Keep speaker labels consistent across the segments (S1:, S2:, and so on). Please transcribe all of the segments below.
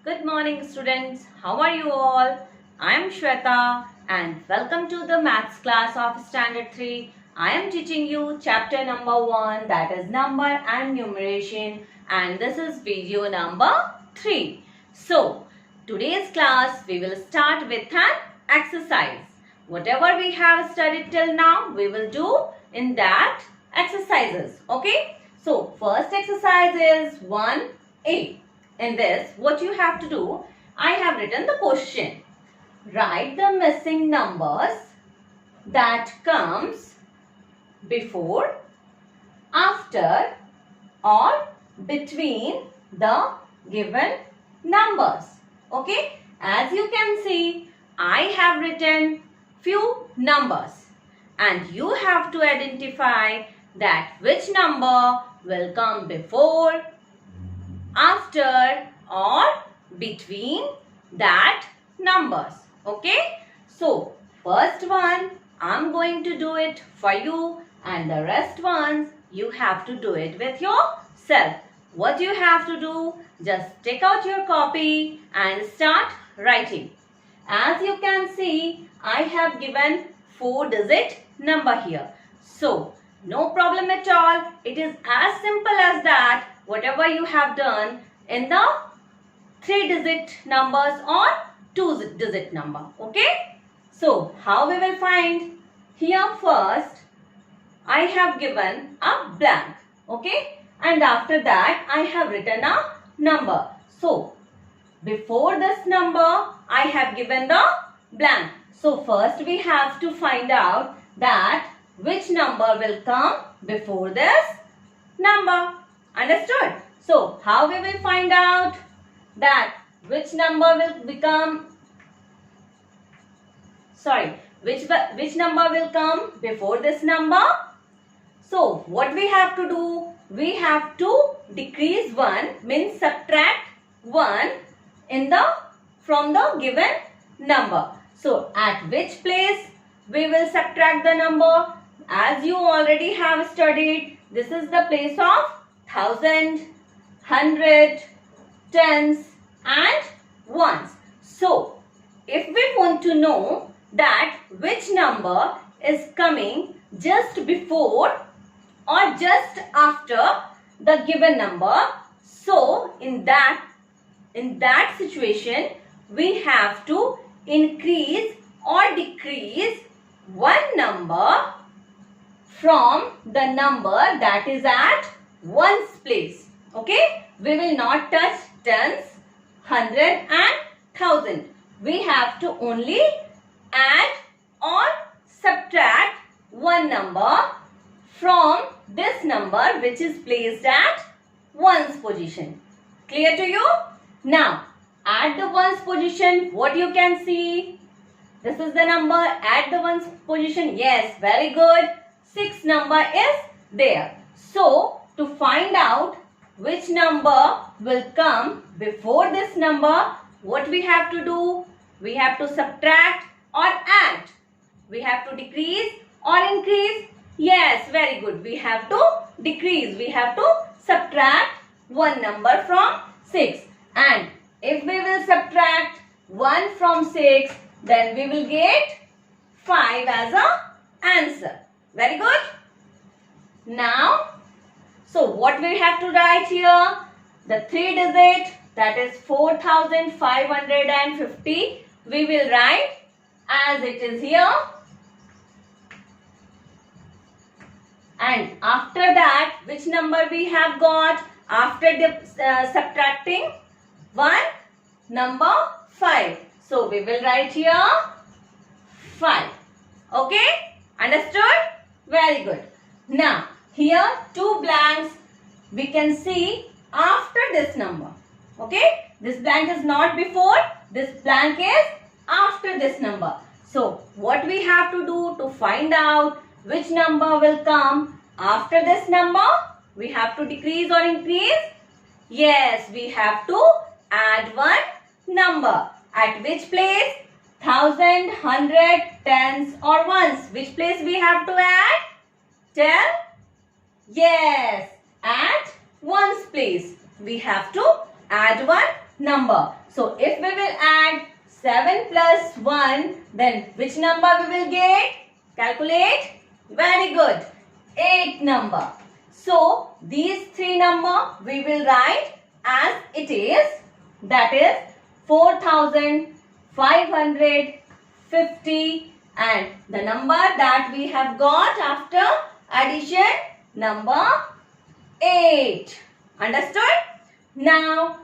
S1: Good morning students. How are you all? I am Shweta and welcome to the maths class of standard 3. I am teaching you chapter number 1, that is number and numeration, and this is video number 3. So today's class we will start with an exercise. Whatever we have studied till now we will do in that exercises. Okay. So first exercise is 1A. In this, what you have to do, I have written the question. Write the missing numbers that comes before, after or between the given numbers. Okay, as you can see, I have written few numbers and you have to identify that which number will come before, after or between that numbers. Okay, so first one I'm going to do it for you and the rest ones you have to do it with yourself. What you have to do, just take out your copy and start writing. As you can see, I have given 4-digit number here. So no problem at all. It is as simple as that. Whatever you have done in the 3-digit numbers or 2-digit number. Okay. So how we will find? Here first I have given a blank. Okay. And after that I have written a number. So before this number I have given the blank. So first we have to find out that which number will come before this number. Understood? So how we will find out that which number will become, which number will come before this number? So what we have to do? We have to decrease 1, means subtract 1 from the given number. So at which place we will subtract the number? As you already have studied, this is the place of 1000, 100, tens and ones. So if we want to know that which number is coming just before or just after the given number, so in that situation we have to increase or decrease one number from the number that is at ones place. Okay, we will not touch tens, 100 and 1000. We have to only add or subtract one number from this number which is placed at ones position. Clear to you? Now at the ones position, what you can see? This is the number at the ones position. Yes, very good. 6 number is there. So to find out which number will come before this number, what we have to do? We have to subtract or add. We have to decrease or increase. Yes, very good. We have to decrease. We have to subtract one number from 6. And if we will subtract 1 from 6, then we will get 5 as a answer. Very good. Now, so what we have to write here? The 3-digit, that is 4550. We will write as it is here. And after that, which number we have got? After the subtracting 1, number 5. So we will write here 5. Okay? Understood? Very good. Now, here 2 blanks we can see after this number. Okay? This blank is not before. This blank is after this number. So, what we have to do to find out which number will come after this number? We have to decrease or increase? Yes, we have to add one number. At which place? 1000, 100, tens or ones. Which place we have to add? Tell? Yes, at ones place. We have to add one number. So if we will add 7 plus 1, then which number we will get? Calculate. Very good. 8 number. So these three number we will write as it is, that is 4550, and the number that we have got after addition, number 8. Understood? Now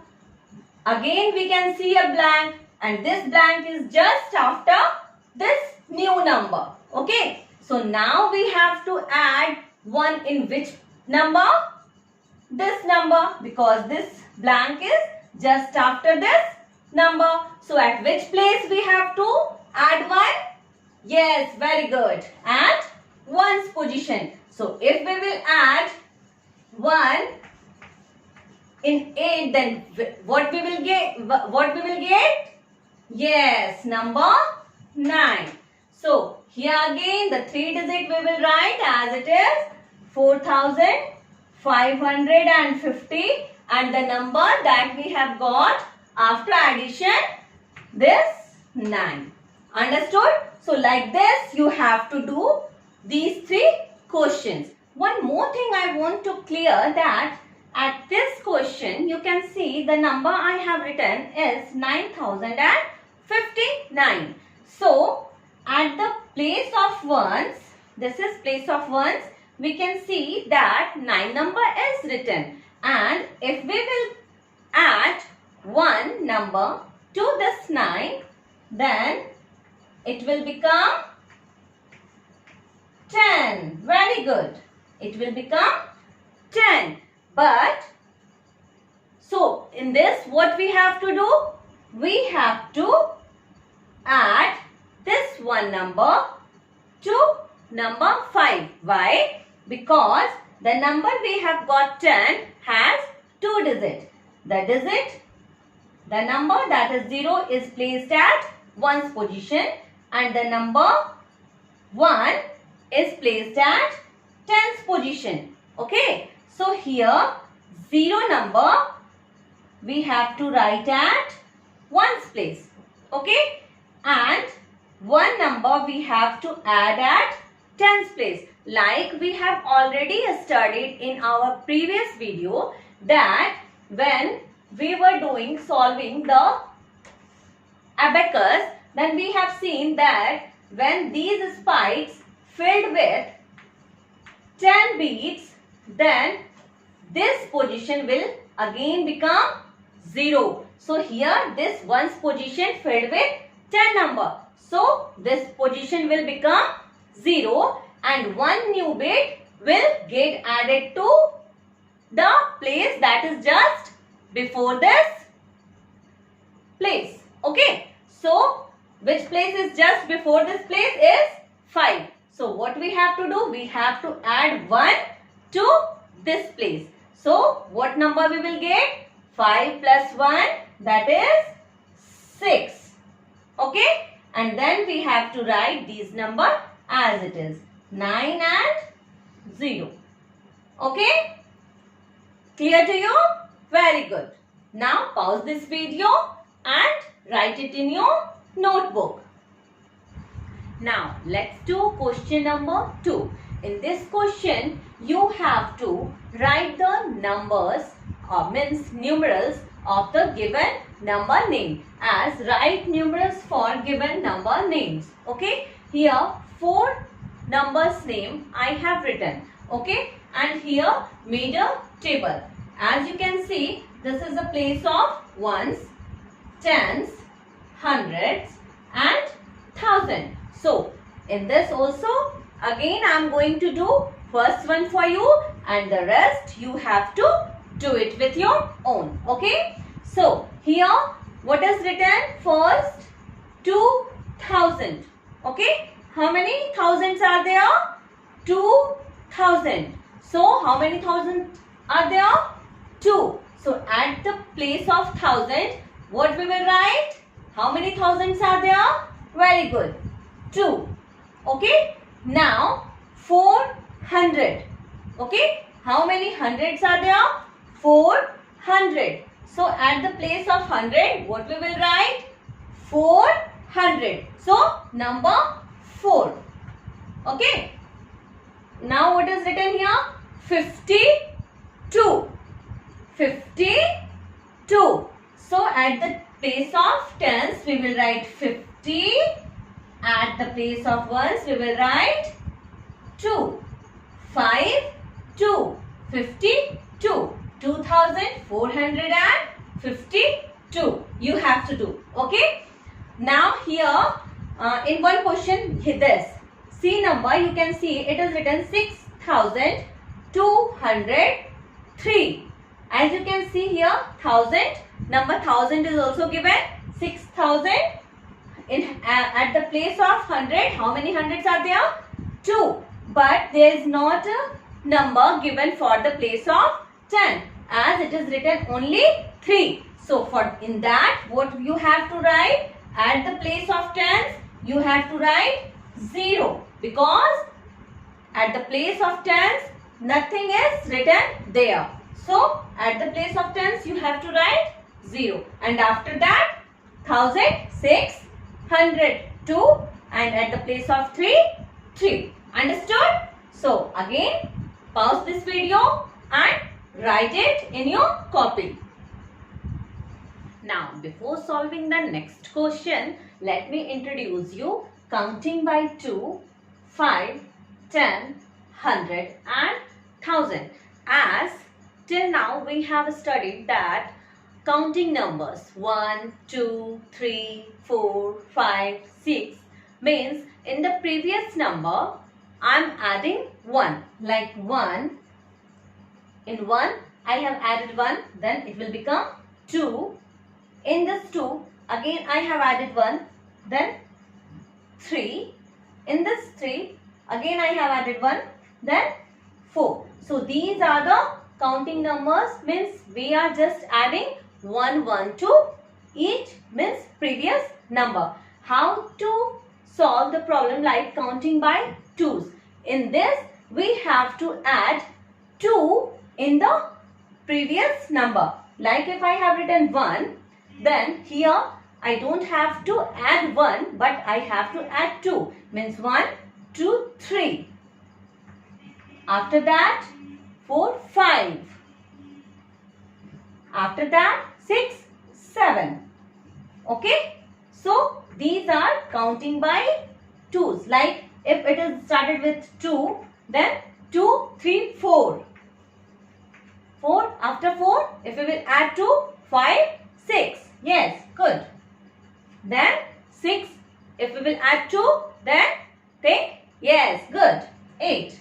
S1: again we can see a blank, and this blank is just after this new number. Okay. So now we have to add 1 in which number? This number, because this blank is just after this number. So at which place we have to add 1? Yes, very good. At 1's position. So if we will add 1 in 8, then what we will get? Yes, number 9. So here again the 3 digit we will write as it is 4550, and the number that we have got after addition, this 9. Understood? So like this you have to do these 3 questions. One more thing I want to clear, that at this question you can see the number I have written is 9059. So at the place of ones, this is place of ones, we can see that 9 number is written, and if we will add 1 number to this 9, then it will become 10. Very good. It will become 10. But so in this what we have to do? We have to add this 1 number to number 5. Why? Because the number we have got 10 has 2 digits. The number that is 0 is placed at 1's position, and the number 1 is placed at 10's position. Okay. So here 0 number we have to write at 1's place. Okay. And 1 number we have to add at 10's place. Like we have already studied in our previous video, that when we were solving the abacus, then we have seen that when these spikes filled with 10 beads, then this position will again become 0. So here this 1's position filled with 10 number. So this position will become 0, and 1 new bit will get added to the place that is just before this place. Okay. So which place is just before this place is 5. So what we have to do? We have to add 1 to this place. So what number we will get? 5 plus 1, that is 6. Okay. And then we have to write these number as it is, 9 and 0. Okay. Clear to you? Very good. Now pause this video and write it in your notebook. Now let's do question number 2. In this question you have to write the numbers or means numerals of the given number name as right numerals for given number names. Okay. Here 4 numbers name I have written. Okay. And here made a table. As you can see, this is a place of ones, tens, hundreds and thousand. So in this also again I am going to do first one for you, and the rest you have to do it with your own. Okay. So here what is written? First 2000. Okay. How many thousands are there? 2000. So how many thousands are there? 2. So at the place of 1000, what we will write? How many thousands are there? Very good. 2. Okay. Now 400. Okay. How many hundreds are there? 400. So at the place of 100, what we will write? 400. So number 4. Okay. Now what is written here? 52. 52. So at the place of tens, we will write 50. At the place of ones, we will write 2. 5, 2. 52. 2452. You have to do. Okay. Now here in one question, this C number, you can see it is written 6203. As you can see here, 1000, number 1000 is also given. 6000. At the place of 100, how many hundreds are there? 2. But there is not a number given for the place of 10, as it is written only 3. So for in that, what you have to write? At the place of tens, you have to write 0, because at the place of tens, nothing is written there. So at the place of tens, you have to write 0. And after that, 1000, 600, 2, and at the place of 3, 3. Understood? So again, pause this video and write it in your copy. Now, before solving the next question, let me introduce you counting by 2, 5, 10, 100 and 1000. As till now we have studied that counting numbers 1, 2, 3, 4, 5, 6 means in the previous number I am adding 1. Like 1, in 1 I have added 1, then it will become 2. In this 2, again I have added 1, then 3. In this 3, again I have added 1, then 4. So these are the counting numbers, means we are just adding 1, 1 to each, means previous number. How to solve the problem like counting by 2's? In this, we have to add 2 in the previous number. Like if I have written 1, then here I don't have to add 1, but I have to add 2. Means 1, 2, 3. After that, 4, 5. After that, 6, 7. Okay. So, these are counting by 2's. Like if it is started with 2, then 2, 3, 4. 4. After 4, if we will add 2, 5, 6. Yes, good. Then 6. If we will add 2, then think. Yes, good. 8.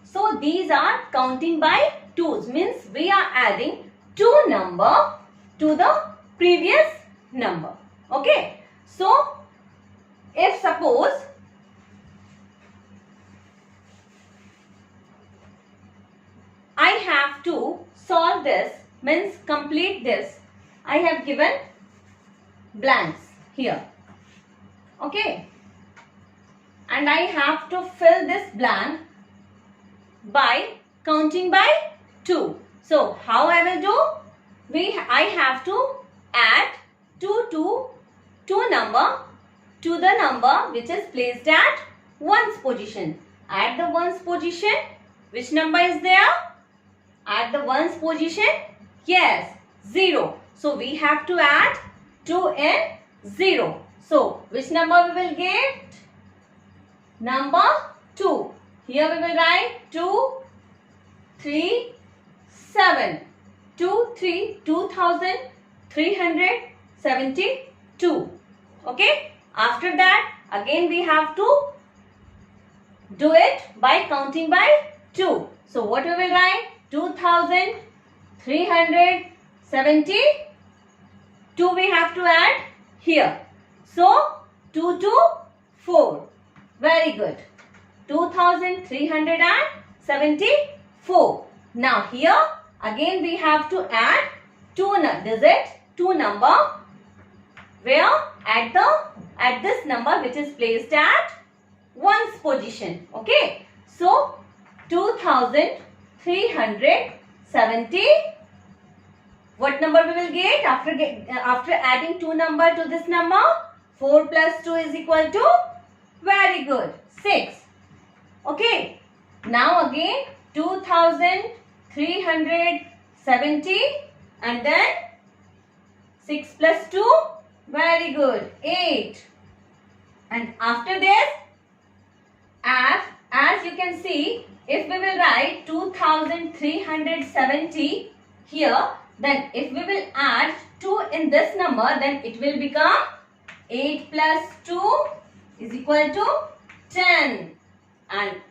S1: So these are counting by 2's, means we are adding 2 number to the previous number. Okay. So if suppose I have to solve this, means complete this, I have given blanks here. Okay. And I have to fill this blank by counting by 2. So how I will do? I have to add 2 number to the number which is placed at 1's position. At the 1's position, which number is there? At the 1's position, yes, 0. So we have to add 2 in 0. So which number we will get? Number 2. Here we will write 2, 3, 7. 2, 3, 2372. Okay. After that, again we have to do it by counting by 2. So what we will write? 2372 we have to add here. So 2, 2, 4. Very good. 2374. Now here again we have to add 2 number where at this number which is placed at 1's position. Okay. So 2374 what number we will get after adding 2 number to this number? 4 plus 2 is equal to, very good, 6. Okay. Now again 2370 and then 6 plus 2, very good, 8. And after this, as you can see, if we will write 2370 here, then if we will add 2 in this number, then it will become 8 plus 2 is equal to 10. And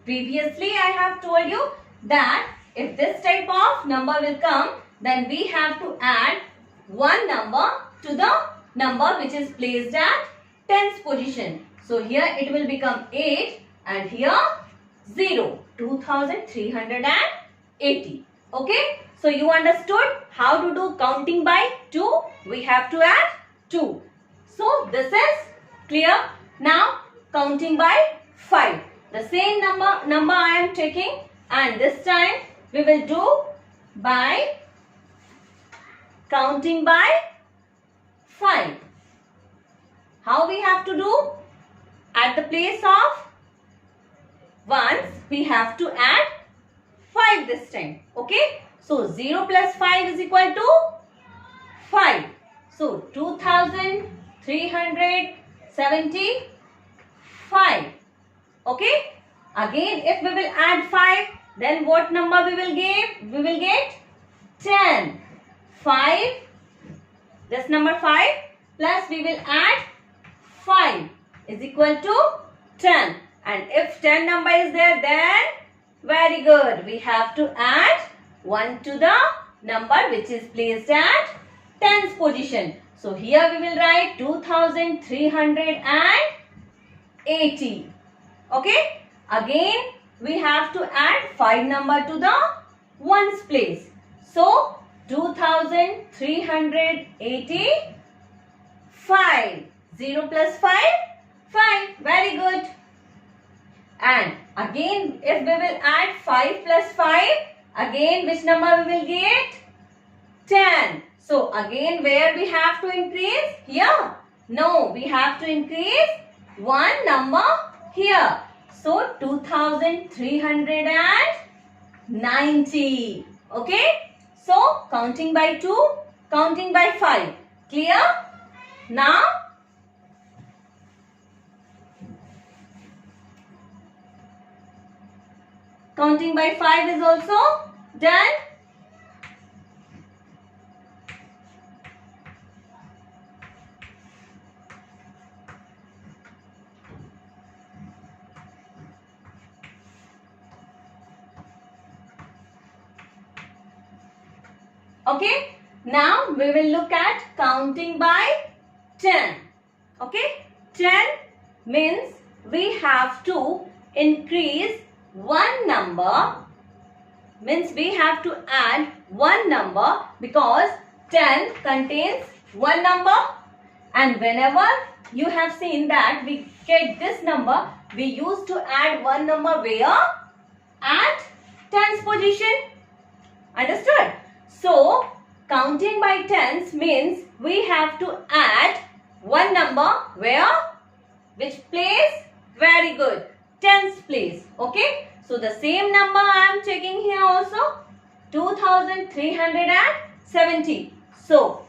S1: previously I have told you that if this type of number will come, then we have to add one number to the number which is placed at tens position. So here it will become 8 and here 0, 2380. Okay. So you understood how to do counting by 2. We have to add 2. So this is clear. Now counting by 5. The same number I am taking, and this time we will do by counting by 5. How we have to do? At the place of ones, we have to add 5 this time. Okay. So 0 plus 5 is equal to 5. So 2375. Okay. Again, if we will add 5, then what number we will get? We will get 10. 5. This number 5 plus we will add 5 is equal to 10. And if 10 number is there, then very good. We have to add 1 to the number which is placed at tens position. So here we will write 2380. Okay. Again we have to add 5 number to the ones place. So 2385. 0 plus 5, 5. Very good. And again if we will add 5 plus 5, again which number we will get? 10. So again where we have to increase? Here. No, we have to increase one number here. So 2390. Okay. So counting by 2, counting by 5. Clear? Now counting by 5 is also done. Okay. Now we will look at counting by 10. Okay. 10 means we have to increase one number, means we have to add one number, because 10 contains one number, and whenever you have seen that we get this number, we used to add one number where? At tens position. Understood? So counting by tens means we have to add one number where? Which place? Very good. Tens place. Okay. So the same number I am taking here also, 2370. So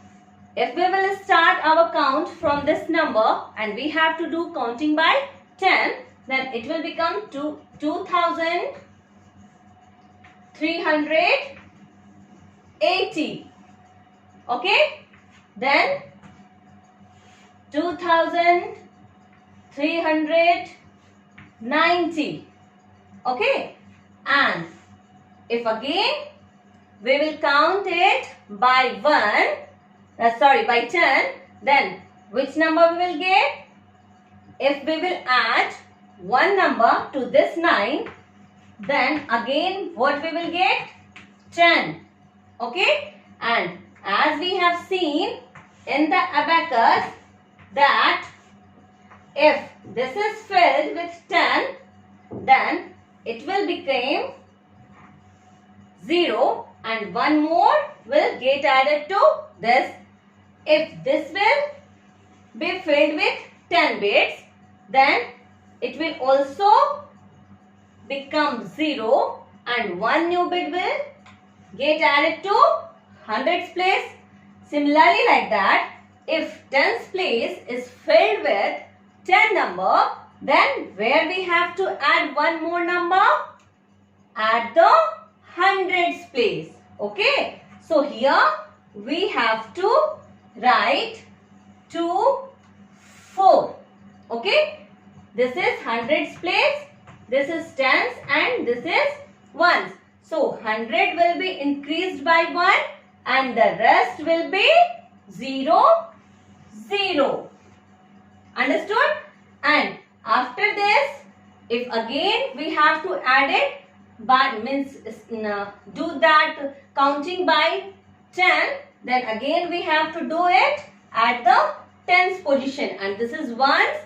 S1: if we will start our count from this number and we have to do counting by 10, then it will become 2380. Okay. Then 2390. Okay. And if again we will count it by by 10, then which number we will get? If we will add one number to this 9, then again what we will get? 10. Okay. And as we have seen in the abacus that if this is filled with 10, then it will become 0, and one more will get added to this. If this will be filled with 10 bits, then it will also become 0 and one new bit will get added to hundreds place. Similarly like that, if tens place is filled with 10 number, then where we have to add one more number? At the hundreds place. Okay. So here we have to write 2, 4. Okay. This is hundreds place. This is tens and this is ones. So 100 will be increased by 1 and the rest will be 0, 0. Understood? And after this, if again we have to add it, but means do that counting by 10, then again we have to do it at the tens position, and this is ones.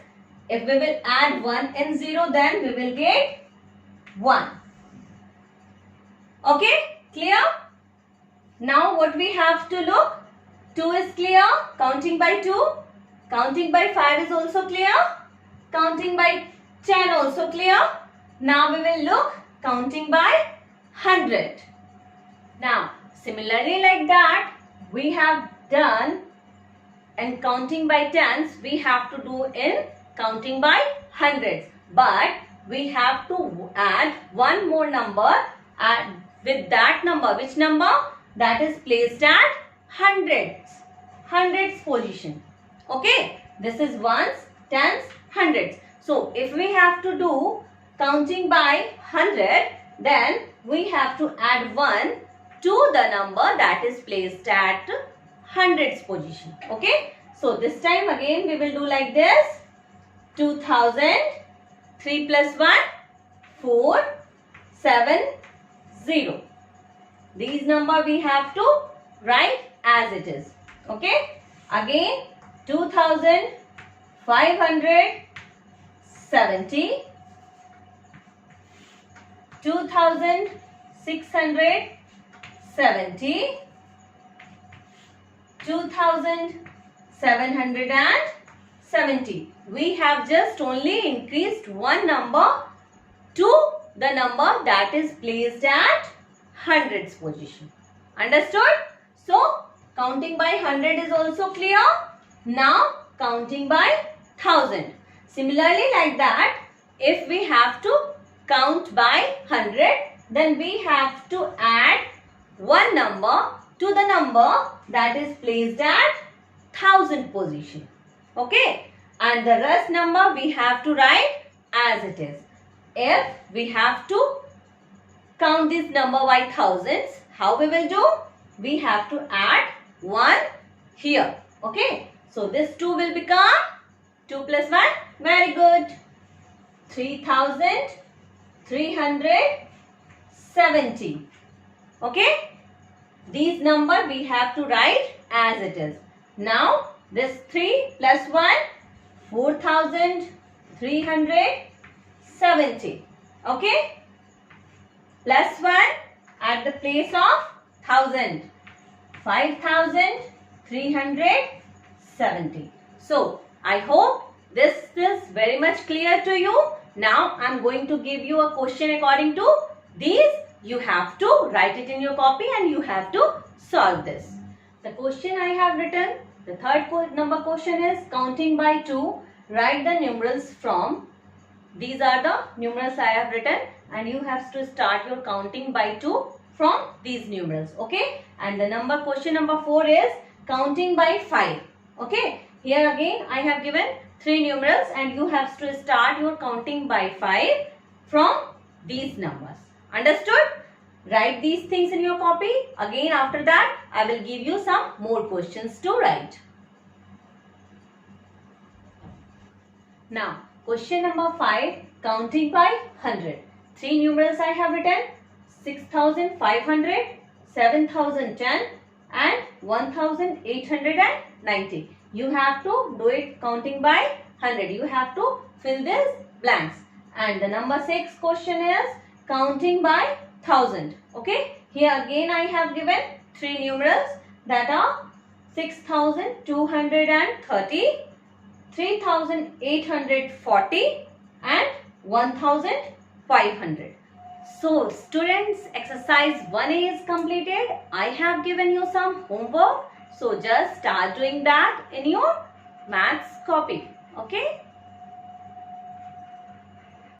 S1: If we will add 1 and 0, then we will get 1. Okay, clear? Now what we have to look? 2 is clear. Counting by 2. Counting by 5 is also clear. Counting by 10 also clear. Now we will look counting by 100. Now similarly like that we have done, and counting by tens we have to do in counting by hundreds. But we have to add one more number with that number. Which number? That is placed at hundreds position. Okay. This is ones, tens, hundreds. So if we have to do counting by 100, then we have to add 1 to the number that is placed at hundreds position. Okay. So this time again we will do like this. 2000, 3 plus 1, 4, 7, 0. These number we have to write as it is. Okay. Again 2570, 2670, 2770. We have just only increased one number to the number that is placed at hundreds position. Understood? So counting by 100 is also clear. Now counting by 1000. Similarly like that, if we have to count by 100, then we have to add one number to the number that is placed at 1000 position. Okay. And the rest number we have to write as it is. If we have to count this number by thousands, how we will do? We have to add 1 here. Okay. So this 2 will become 2 plus 1. Very good. 3370. Okay. These number we have to write as it is. Now this 3 plus 1, 4370. Okay. Plus 1 at the place of 1000. 5370. So I hope this is very much clear to you. Now I am going to give you a question according to these. You have to write it in your copy and you have to solve this. The question I have written, the third number question is counting by 2. Write the numerals from. These are the numerals I have written and you have to start your counting by 2 from these numerals. Okay. And the question number 4 is counting by 5. Okay. Here again I have given 3 numerals and you have to start your counting by 5 from these numbers. Understood? Write these things in your copy. Again after that I will give you some more questions to write. Now question number 5, counting by 100. 3 numerals I have written: 6500, 7010 and 1890. You have to do it counting by 100. You have to fill these blanks. And the number 6 question is counting by 1000. Okay. Here again I have given 3 numerals that are 6230, 3840 and 1500. So students, exercise 1A is completed. I have given you some homework. So just start doing that in your maths copy. Okay.